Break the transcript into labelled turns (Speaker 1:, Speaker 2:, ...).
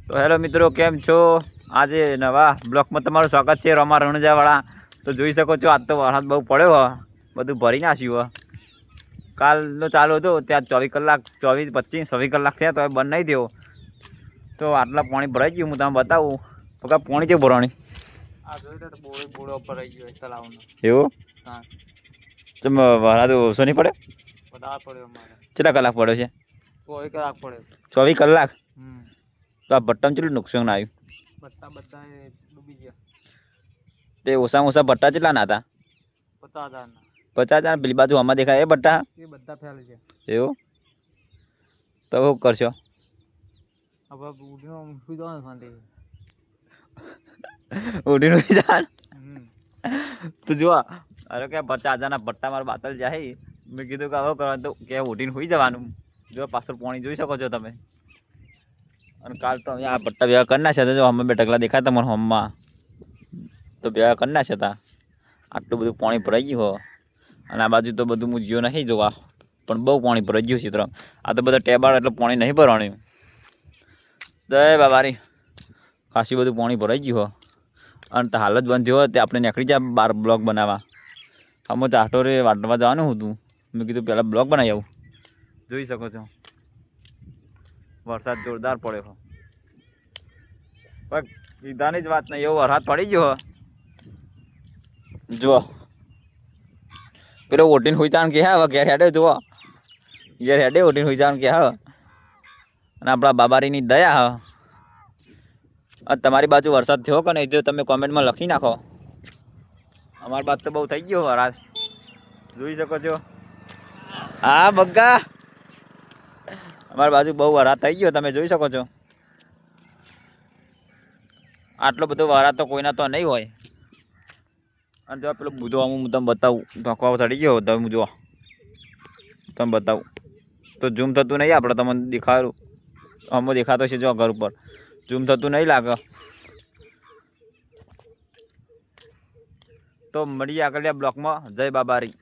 Speaker 1: તો હેલો મિત્રો, કેમ છો? આજે નવા બ્લોકમાં તમારું સ્વાગત છે. રમા રણજાવાળા તો જોઈ શકો છો, આજ તો વરસાદ બહુ પડ્યો, બધું ભરી નાખ્યું. કાલનો ચાલુ હતો ત્યાં 24 કલાક 25-26 કલાક થયા તો બંધ નહીં થયો. તો આટલા પાણી ભરાઈ ગયું, હું તમને બતાવું. તો કાં પાણી કેવું ભરાણી આ જોઈ તો બોળો ભરાઈ ગયો તલાવનો. એવું? હા. તમે વરસાદ ઓછો નહીં પડે? વધારે પડ્યો અમારે. કેટલા કલાક પડ્યો છે? 24 કલાક પડ્યો. 24 કલાક? તો આ ભટ્ટામાં કેટલું નુકસાન આવ્યું? બધા ડૂબી ગયા. તે ઓછામાં ઓછા ભટ્ટા કેટલા ના હતા? 50,000. 50,000. પેલી બાજુ આમાં દેખાય એ ભટ્ટા? એ બધા ફેલ છે. એવું? તો શું કરશો? હવે ઉડીને સુઈ જવાનું. તો જો અરે કે 50,000ના ભટ્ટા મારા બાતલ જાય. મેં કીધું કે હવે કરવાનું તો કે ઉડીને સુઈ જવાનું. જો પાછળ પાણી જોઈ શકો છો તમે. અને કાલ તો અહીંયા આ પટ્ટા ભેગા કરી નાખ્યા હતા. જો અમે બે ઢગલા દેખાતા મને હોમમાં તો ભેગા કરી નાખ્યા હતા. આટલું બધું પાણી ભરાઈ ગયું હો. અને આ બાજુ તો બધું હું જીઓ નહીં જોવા, પણ બહુ પાણી ભરાઈ ગયું ચિત્ર. આ તો બધા ટેબાળ એટલે પાણી નહીં ભરવાનું. જય બાબારી, ખાસી બધું પાણી ભરાઈ ગયું હો. અને તો હાલ જ બંધ થયો તે આપણે નીકળી જાય 12 બ્લોક બનાવવા. અમે ચાટોરે વાટવા જવાનું હતું. મેં કીધું પહેલાં બ્લોક બનાવી આવું. જોઈ શકો છો વરસાદ જોરદાર પડ્યો. પણ કીધાની જ વાત નહીં, એવો વરસાદ પડી ગયો. જુઓ પેલો ઓટીને હુઈ જવાનું કે હવે ઘેર હેડે. જુઓ ઘેર હેડે ઓટીને હુઈ જવાનું કે હવે. અને આપણા બાબારીની દયા હ. તમારી બાજુ વરસાદ થયો કે નહીં જો તમે કોમેન્ટમાં લખી નાખો. અમારી બાજુ તો બહુ થઈ ગયો વરસાદ, જોઈ શકો છો. હા બગ્ગા, અમારી બાજુ બહુ વરસાદ થઈ ગયો, તમે જોઈ શકો છો. આટલો બધો વરસાદ તો કોઈના તો નહીં હોય. અને જો પેલો બુધો હું તમને બતાવું, ધોકો ચડી ગયો તમે જુઓ, તમે બતાવું તો ઝૂમ થતું નહીં. આપણે તમને દેખાડું, અમો દેખાતો છે જો ઘર ઉપર, ઝૂમ થતું નહીં લાગે. તો મળીએ આગળ બ્લોકમાં. જય બાબારી.